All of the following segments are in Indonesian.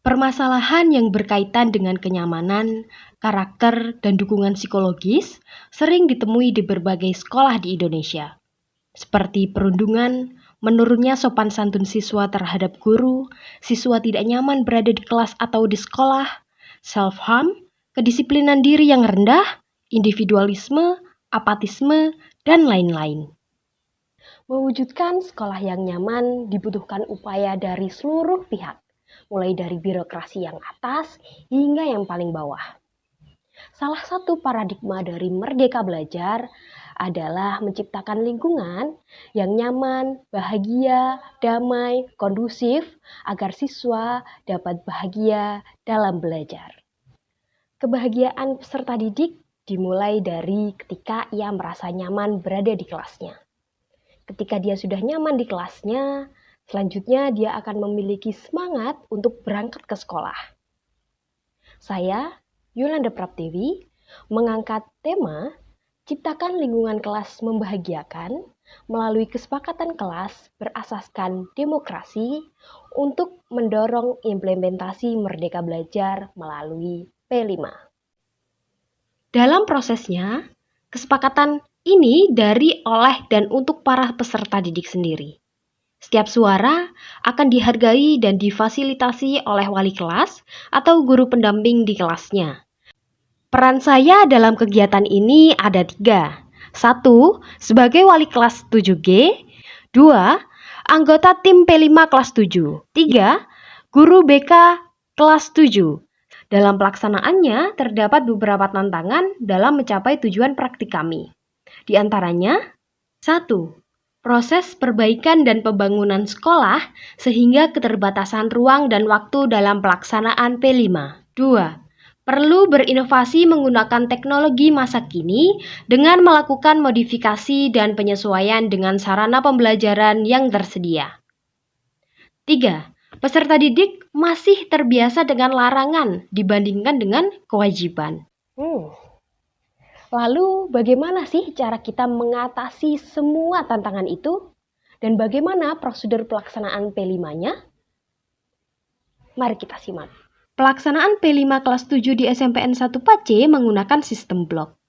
Permasalahan yang berkaitan dengan kenyamanan, karakter, dan dukungan psikologis sering ditemui di berbagai sekolah di Indonesia, seperti perundungan, menurunnya sopan santun siswa terhadap guru, siswa tidak nyaman berada di kelas atau di sekolah, self-harm, kedisiplinan diri yang rendah, individualisme, apatisme, dan lain-lain. Mewujudkan sekolah yang nyaman dibutuhkan upaya dari seluruh pihak, mulai dari birokrasi yang atas hingga yang paling bawah. Salah satu paradigma dari Merdeka Belajar adalah menciptakan lingkungan yang nyaman, bahagia, damai, kondusif agar siswa dapat bahagia dalam belajar. Kebahagiaan peserta didik dimulai dari ketika ia merasa nyaman berada di kelasnya. Ketika dia sudah nyaman di kelasnya, selanjutnya dia akan memiliki semangat untuk berangkat ke sekolah. Saya, Yolanda Praptiwi, mengangkat tema Ciptakan Lingkungan Kelas Membahagiakan melalui kesepakatan kelas berasaskan demokrasi untuk mendorong implementasi Merdeka Belajar melalui P5. Dalam prosesnya, kesepakatan ini dari, oleh, dan untuk para peserta didik sendiri. Setiap suara akan dihargai dan difasilitasi oleh wali kelas atau guru pendamping di kelasnya. Peran saya dalam kegiatan ini ada 3. 1. Sebagai wali kelas 7G. 2. Anggota tim P5 kelas 7. 3. Guru BK kelas 7. Dalam pelaksanaannya terdapat beberapa tantangan dalam mencapai tujuan praktik kami. Di antaranya, 1. Proses perbaikan dan pembangunan sekolah sehingga keterbatasan ruang dan waktu dalam pelaksanaan P5. 2. Perlu berinovasi menggunakan teknologi masa kini dengan melakukan modifikasi dan penyesuaian dengan sarana pembelajaran yang tersedia. 3. Peserta didik masih terbiasa dengan larangan dibandingkan dengan kewajiban. Lalu bagaimana sih cara kita mengatasi semua tantangan itu? Dan bagaimana prosedur pelaksanaan P5-nya? Mari kita simak. Pelaksanaan P5 kelas 7 di SMPN 1 Pace menggunakan sistem blok.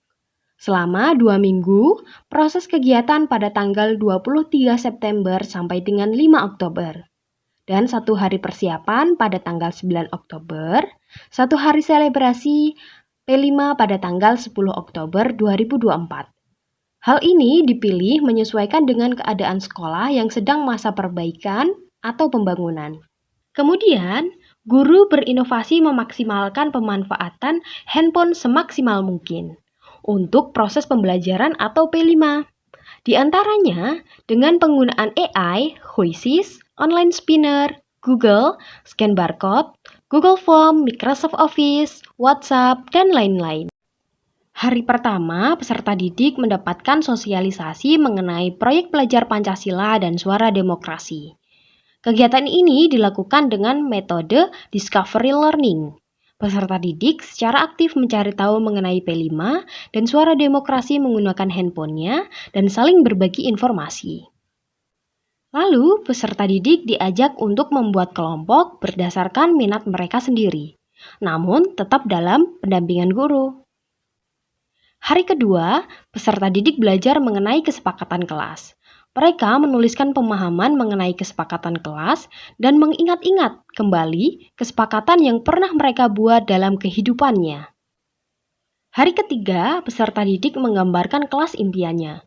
Selama 2 minggu, proses kegiatan pada tanggal 23 September sampai dengan 5 Oktober. Dan 1 hari persiapan pada tanggal 9 Oktober, 1 hari selebrasi P5 pada tanggal 10 Oktober 2024. Hal ini dipilih menyesuaikan dengan keadaan sekolah yang sedang masa perbaikan atau pembangunan. Kemudian, guru berinovasi memaksimalkan pemanfaatan handphone semaksimal mungkin untuk proses pembelajaran atau P5. Di antaranya dengan penggunaan AI, Quizzes, online spinner, Google, scan barcode, Google Form, Microsoft Office, WhatsApp, dan lain-lain. Hari pertama, peserta didik mendapatkan sosialisasi mengenai proyek belajar Pancasila dan suara demokrasi. Kegiatan ini dilakukan dengan metode discovery learning. Peserta didik secara aktif mencari tahu mengenai P5 dan suara demokrasi menggunakan handphonenya dan saling berbagi informasi. Lalu, peserta didik diajak untuk membuat kelompok berdasarkan minat mereka sendiri, namun tetap dalam pendampingan guru. Hari kedua, peserta didik belajar mengenai kesepakatan kelas. Mereka menuliskan pemahaman mengenai kesepakatan kelas dan mengingat-ingat kembali kesepakatan yang pernah mereka buat dalam kehidupannya. Hari ketiga, peserta didik menggambarkan kelas impiannya.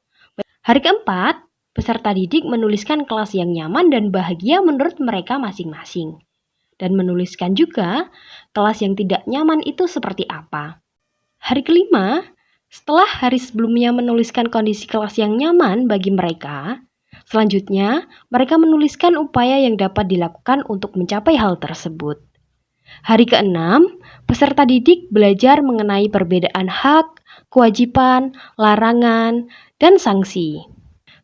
Hari keempat, peserta didik menuliskan kelas yang nyaman dan bahagia menurut mereka masing-masing. Dan menuliskan juga kelas yang tidak nyaman itu seperti apa. Hari kelima, setelah hari sebelumnya menuliskan kondisi kelas yang nyaman bagi mereka, selanjutnya mereka menuliskan upaya yang dapat dilakukan untuk mencapai hal tersebut. Hari keenam, peserta didik belajar mengenai perbedaan hak, kewajiban, larangan, dan sanksi.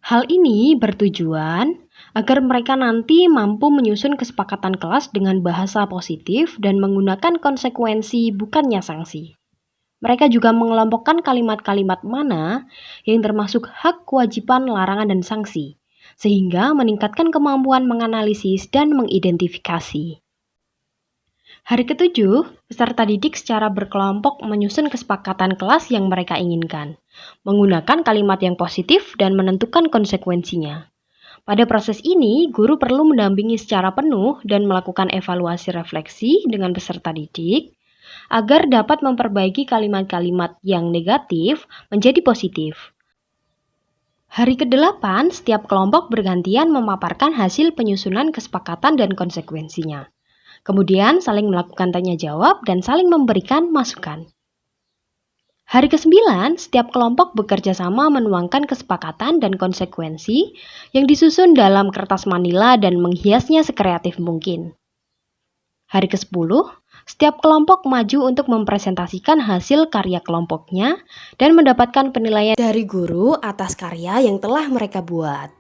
Hal ini bertujuan agar mereka nanti mampu menyusun kesepakatan kelas dengan bahasa positif dan menggunakan konsekuensi bukannya sanksi. Mereka juga mengelompokkan kalimat-kalimat mana yang termasuk hak, kewajiban, larangan, dan sanksi, sehingga meningkatkan kemampuan menganalisis dan mengidentifikasi. Hari ketujuh, peserta didik secara berkelompok menyusun kesepakatan kelas yang mereka inginkan, menggunakan kalimat yang positif dan menentukan konsekuensinya. Pada proses ini, guru perlu mendampingi secara penuh dan melakukan evaluasi refleksi dengan peserta didik agar dapat memperbaiki kalimat-kalimat yang negatif menjadi positif. Hari ke-8, setiap kelompok bergantian memaparkan hasil penyusunan kesepakatan dan konsekuensinya. Kemudian saling melakukan tanya jawab dan saling memberikan masukan. Hari ke-9, setiap kelompok bekerja sama menuangkan kesepakatan dan konsekuensi yang disusun dalam kertas manila dan menghiasnya sekreatif mungkin. Hari ke-10, setiap kelompok maju untuk mempresentasikan hasil karya kelompoknya dan mendapatkan penilaian dari guru atas karya yang telah mereka buat.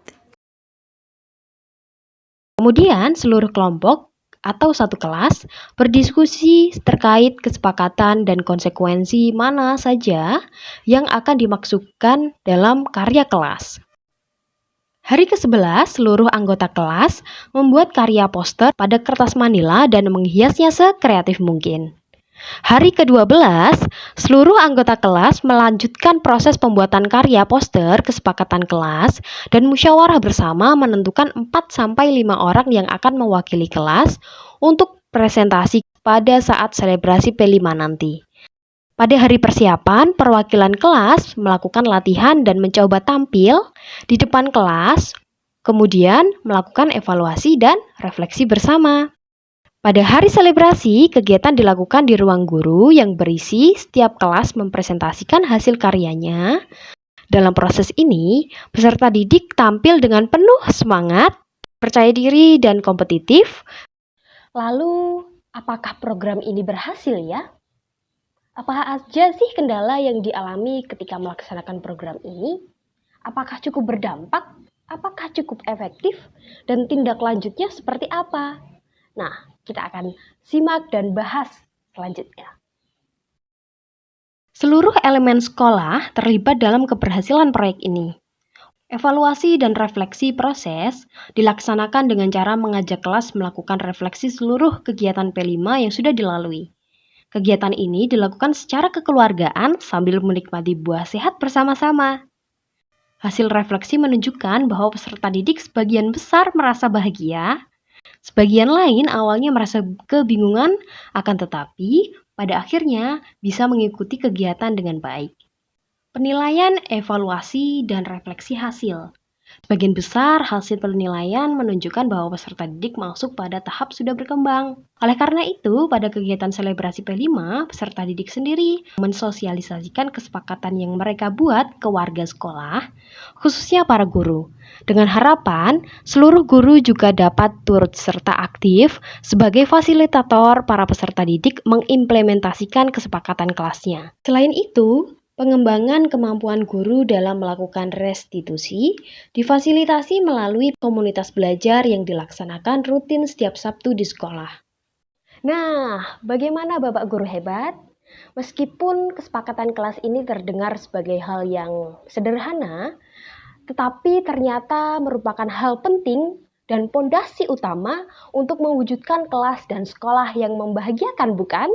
Kemudian, seluruh kelompok atau satu kelas berdiskusi terkait kesepakatan dan konsekuensi mana saja yang akan dimaksudkan dalam karya kelas. Hari ke-11, seluruh anggota kelas membuat karya poster pada kertas manila dan menghiasnya sekreatif mungkin. Hari ke-12, seluruh anggota kelas melanjutkan proses pembuatan karya poster kesepakatan kelas dan musyawarah bersama menentukan 4-5 orang yang akan mewakili kelas untuk presentasi pada saat selebrasi P5 nanti. Pada hari persiapan, perwakilan kelas melakukan latihan dan mencoba tampil di depan kelas, kemudian melakukan evaluasi dan refleksi bersama. Pada hari selebrasi, kegiatan dilakukan di ruang guru yang berisi setiap kelas mempresentasikan hasil karyanya. Dalam proses ini, peserta didik tampil dengan penuh semangat, percaya diri, dan kompetitif. Lalu, apakah program ini berhasil ya? Apa aja sih kendala yang dialami ketika melaksanakan program ini? Apakah cukup berdampak? Apakah cukup efektif? Dan tindak lanjutnya seperti apa? Nah, kita akan simak dan bahas selanjutnya. Seluruh elemen sekolah terlibat dalam keberhasilan proyek ini. Evaluasi dan refleksi proses dilaksanakan dengan cara mengajak kelas melakukan refleksi seluruh kegiatan P5 yang sudah dilalui. Kegiatan ini dilakukan secara kekeluargaan sambil menikmati buah sehat bersama-sama. Hasil refleksi menunjukkan bahwa peserta didik sebagian besar merasa bahagia. Sebagian lain awalnya merasa kebingungan, akan tetapi pada akhirnya bisa mengikuti kegiatan dengan baik. Penilaian, evaluasi, dan refleksi hasil. Sebagian besar hasil penilaian menunjukkan bahwa peserta didik masuk pada tahap sudah berkembang. Oleh karena itu, pada kegiatan selebrasi P5, peserta didik sendiri mensosialisasikan kesepakatan yang mereka buat ke warga sekolah, khususnya para guru. Dengan harapan, seluruh guru juga dapat turut serta aktif sebagai fasilitator para peserta didik mengimplementasikan kesepakatan kelasnya. Selain itu, pengembangan kemampuan guru dalam melakukan restitusi difasilitasi melalui komunitas belajar yang dilaksanakan rutin setiap Sabtu di sekolah. Nah, bagaimana Bapak Guru hebat? Meskipun kesepakatan kelas ini terdengar sebagai hal yang sederhana, tetapi ternyata merupakan hal penting dan pondasi utama untuk mewujudkan kelas dan sekolah yang membahagiakan, bukan?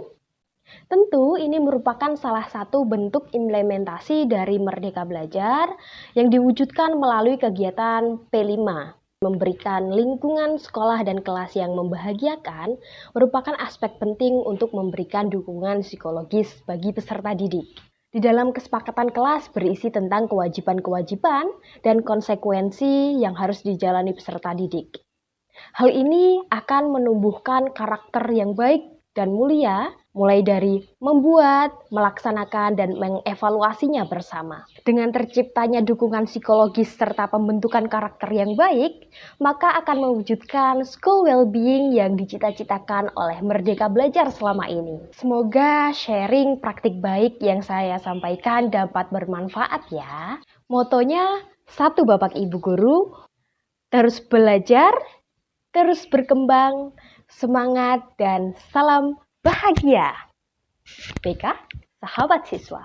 Tentu ini merupakan salah satu bentuk implementasi dari Merdeka Belajar yang diwujudkan melalui kegiatan P5. Memberikan lingkungan sekolah dan kelas yang membahagiakan merupakan aspek penting untuk memberikan dukungan psikologis bagi peserta didik. Di dalam kesepakatan kelas berisi tentang kewajiban-kewajiban dan konsekuensi yang harus dijalani peserta didik. Hal ini akan menumbuhkan karakter yang baik dan mulia, mulai dari membuat, melaksanakan, dan mengevaluasinya bersama. Dengan terciptanya dukungan psikologis serta pembentukan karakter yang baik, maka akan mewujudkan school well-being yang dicita-citakan oleh Merdeka Belajar selama ini. Semoga sharing praktik baik yang saya sampaikan dapat bermanfaat ya. Motonya, satu Bapak Ibu Guru, terus belajar, terus berkembang, semangat, dan salam bahagia. BK, sahabat siswa.